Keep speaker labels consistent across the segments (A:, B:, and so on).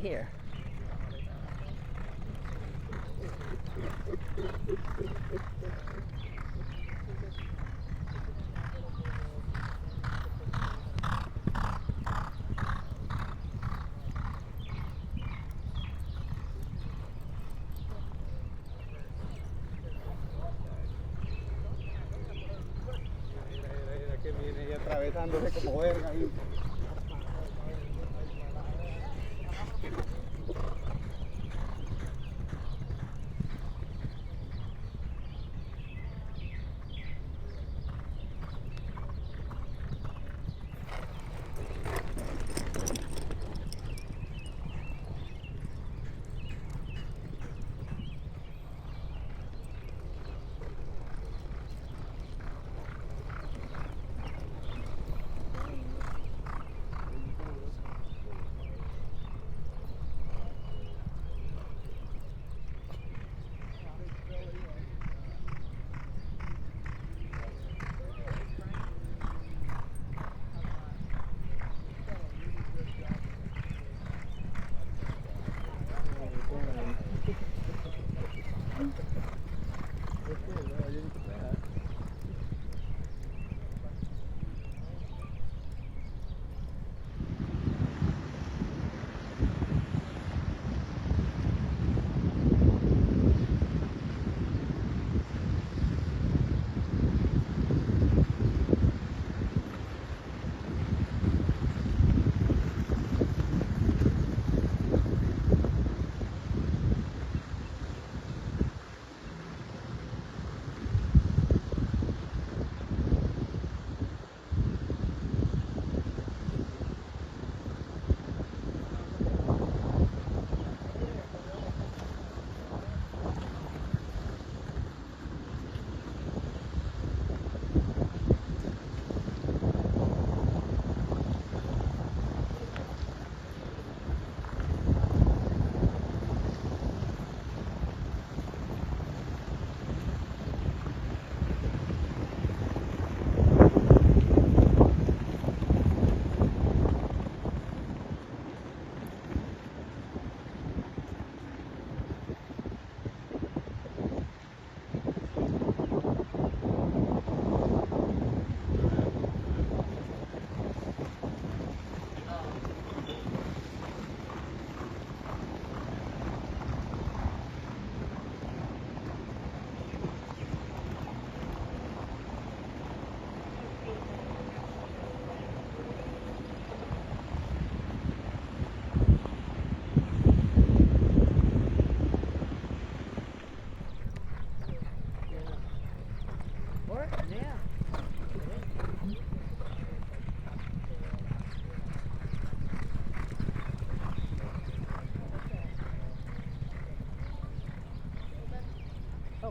A: here.
B: Que viene y atravesándose como verga ahí.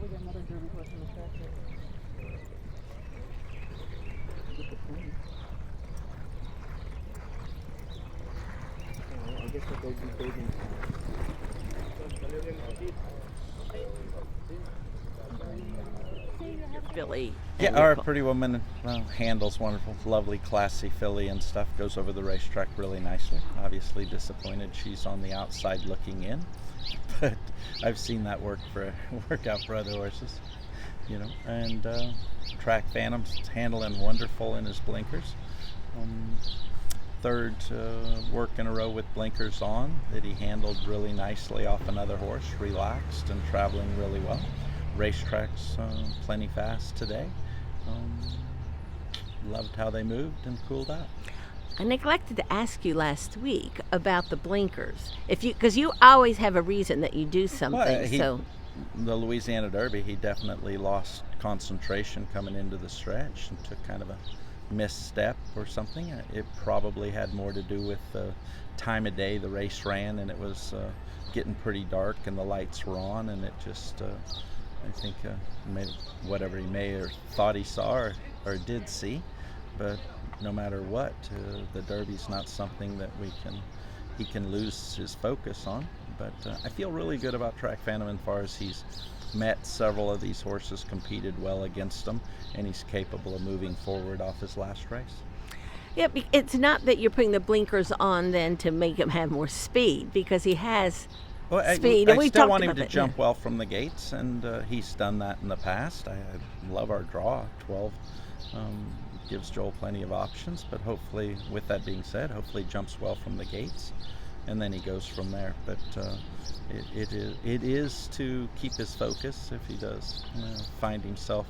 A: We got another Derby horse on the track here.
B: I guess that they'd be bathing.
A: Filly.
C: Yeah, Our Pretty Woman handles wonderful, lovely, classy filly and stuff. Goes over the racetrack really nicely. Obviously disappointed she's on the outside looking in, but I've seen that work out for other horses, you know. And Track Phantom's handling wonderful in his blinkers. Third work in a row with blinkers on that he handled really nicely off another horse, relaxed and traveling really well. Racetracks plenty fast today. Loved how they moved and cooled out.
A: I neglected to ask you last week about the blinkers. Because you always have a reason that you do something.
C: Well, the Louisiana Derby, he definitely lost concentration coming into the stretch and took kind of a misstep or something. It probably had more to do with the time of day the race ran, and it was getting pretty dark and the lights were on, and it just I think made whatever he may or thought he saw or did see. But no matter what, the Derby's not something that he can lose his focus on. But I feel really good about Track Phantom as far as he's met several of these horses, competed well against them, and he's capable of moving forward off his last race.
A: Yeah, it's not that you're putting the blinkers on then to make him have more speed, because he has speed.
C: I
A: And we've
C: still
A: talked
C: want him
A: about
C: to
A: that,
C: jump well from the gates, and he's done that in the past. I love our draw. 12 gives Joel plenty of options, but hopefully, with that being said, hopefully jumps well from the gates, and then he goes from there. But it is to keep his focus if he does find himself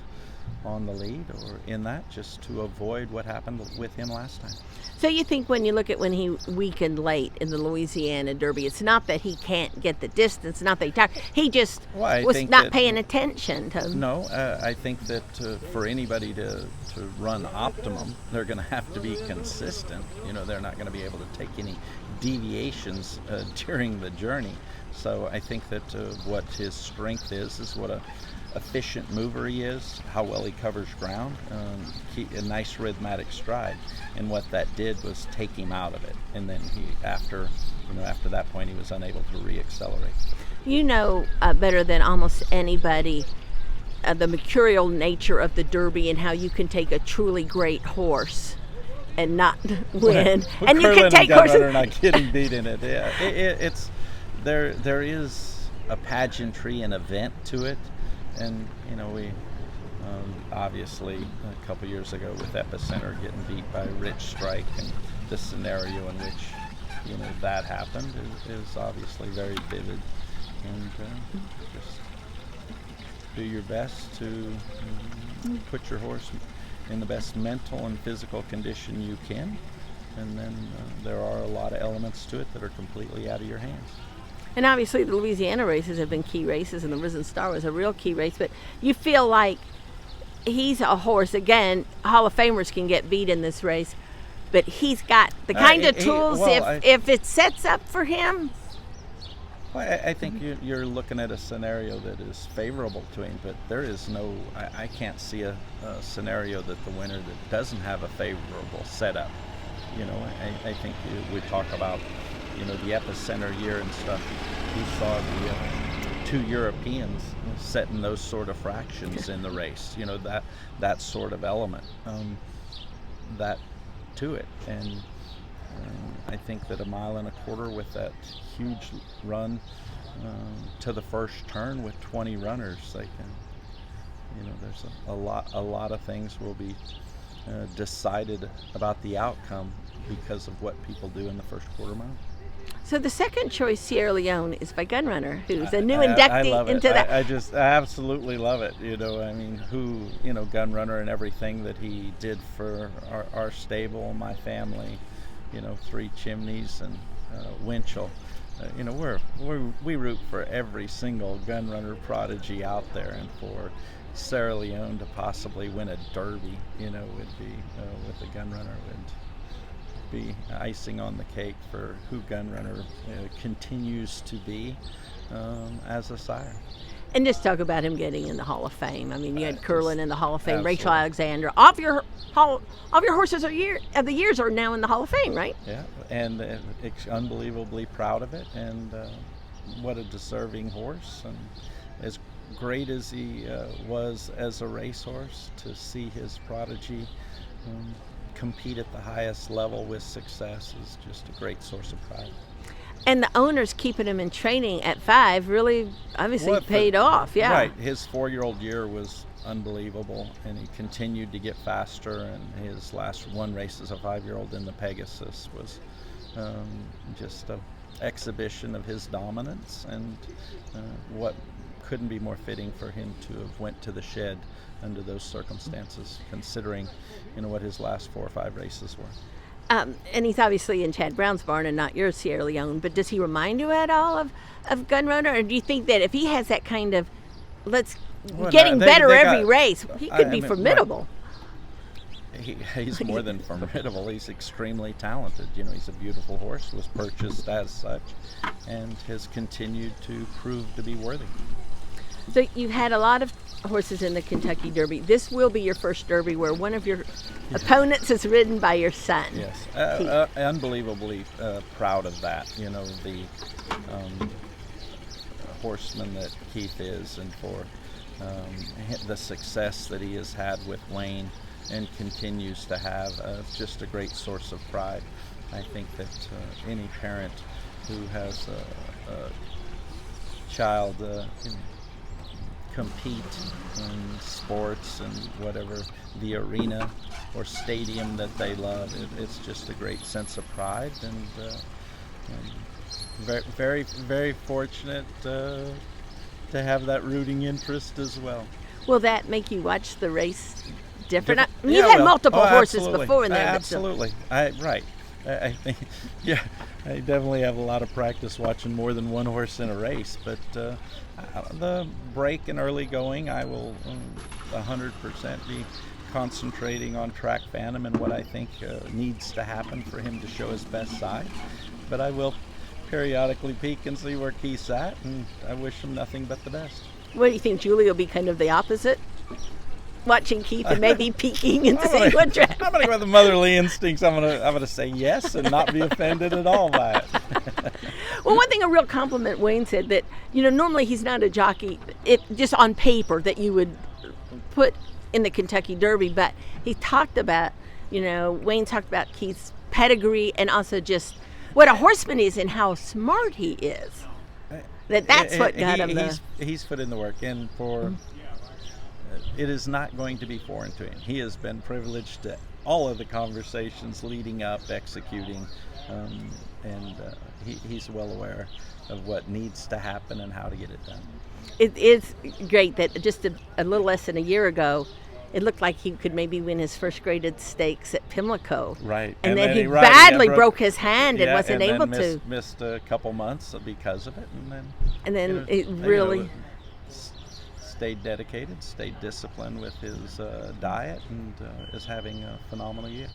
C: on the lead or in that, just to avoid what happened with him last time.
A: So you think when you look at when he weakened late in the Louisiana Derby, it's not that he can't get the distance, not that he tired. He just was not paying attention to.
C: No, I think that for anybody to run optimum, they're going to have to be consistent. They're not going to be able to take any deviations during the journey. So I think that what his strength is what a efficient mover he is, how well he covers ground, a nice rhythmic stride, and what that did was take him out of it. And then after that point, he was unable to re-accelerate.
A: Better than almost anybody the mercurial nature of the Derby and how you can take a truly great horse and not win, and you can take horses
C: and not getting beat in it. Yeah, it's there is a pageantry and event to it. And we obviously a couple years ago with Epicenter getting beat by Rich Strike, and the scenario in which that happened is obviously very vivid. And just do your best to put your horse in the best mental and physical condition you can, and then there are a lot of elements to it that are completely out of your hands.
A: And obviously the Louisiana races have been key races, and the Risen Star was a real key race, but you feel like he's a horse, again, Hall of Famers can get beat in this race, but he's got the kind of tools, if it sets up for him.
C: Well, I think you're looking at a scenario that is favorable to him, but there is no, I can't see a scenario that the winner that doesn't have a favorable setup. I think we talk about the Epicenter year and stuff. We saw the two Europeans setting those sort of fractions in the race. That sort of element, that to it. And I think that 1.25 miles with that huge run to the first turn with 20 runners, they can. There's a lot of things will be decided about the outcome because of what people do in the first quarter mile.
A: So the second choice, Sierra Leone, is by Gunrunner, who's a new inductee
C: I love it.
A: into that.
C: I absolutely love it. Gunrunner and everything that he did for our stable, my family, Three Chimneys and Winchell. We root for every single Gunrunner prodigy out there, and for Sierra Leone to possibly win a Derby, would be with the Gunrunner would be icing on the cake for who Gunrunner continues to be as a sire.
A: And just talk about him getting in the Hall of Fame. I mean, you had Curlin in the Hall of Fame,
C: Absolutely.
A: Rachel Alexander. All of your horses of the years are now in the Hall of Fame, right?
C: Yeah, and unbelievably proud of it, and what a deserving horse. And as great as he was as a racehorse, to see his prodigy compete at the highest level with success is just a great source of pride.
A: And the owners keeping him in training at 5 really obviously paid off. Yeah.
C: Right. His 4-year-old year was unbelievable, and he continued to get faster, and his last one race as a 5-year-old in the Pegasus was just an exhibition of his dominance, and what couldn't be more fitting for him to have went to the shed under those circumstances, considering what his last 4 or 5 races were.
A: And he's obviously in Chad Brown's barn and not yours, Sierra Leone, but does he remind you at all of Gunrunner? Or do you think that if he has that kind of getting better every race, he could be formidable?
C: He's more than formidable. He's extremely talented. He's a beautiful horse, was purchased as such, and has continued to prove to be worthy.
A: So you've had a lot of horses in the Kentucky Derby. This will be your first Derby where one of your opponents is ridden by your son.
C: Yes, unbelievably proud of that. The horseman that Keith is, and for the success that he has had with Wayne and continues to have just a great source of pride. I think that any parent who has a child compete in sports and whatever the arena or stadium that they love, it's just a great sense of pride, and very, very, very fortunate to have that rooting interest as well.
A: Will that make you watch the race different?
C: Yeah,
A: You've had
C: well,
A: multiple horses before in there.
C: Absolutely. Right. I think, yeah, I definitely have a lot of practice watching more than one horse in a race, but the break and early going, I will 100% be concentrating on Track Phantom and what I think needs to happen for him to show his best side. But I will periodically peek and see where Keith's at, and I wish him nothing but the best.
A: What do you think, Julie will be kind of the opposite? Watching Keith and maybe peeking and seeing what track.
C: I'm gonna go with the motherly instincts. I'm gonna say yes and not be offended at all by it.
A: Well, one thing, a real compliment, Wayne said that, normally he's not a jockey, it just on paper that you would put in the Kentucky Derby, but he talked about, Wayne talked about Keith's pedigree and also just what a horseman is and how smart he is. That's what got him
C: he's put in the work, and for it is not going to be foreign to him. He has been privileged to all of the conversations leading up, executing, and he's well aware of what needs to happen and how to get it done.
A: It is great that just a little less than a year ago, it looked like he could maybe win his first graded stakes at Pimlico.
C: Right.
A: And then he badly broke his hand and wasn't able to.
C: Missed a couple months because of it.
A: And then it really
C: stayed dedicated, stayed disciplined with his diet, and is having a phenomenal year.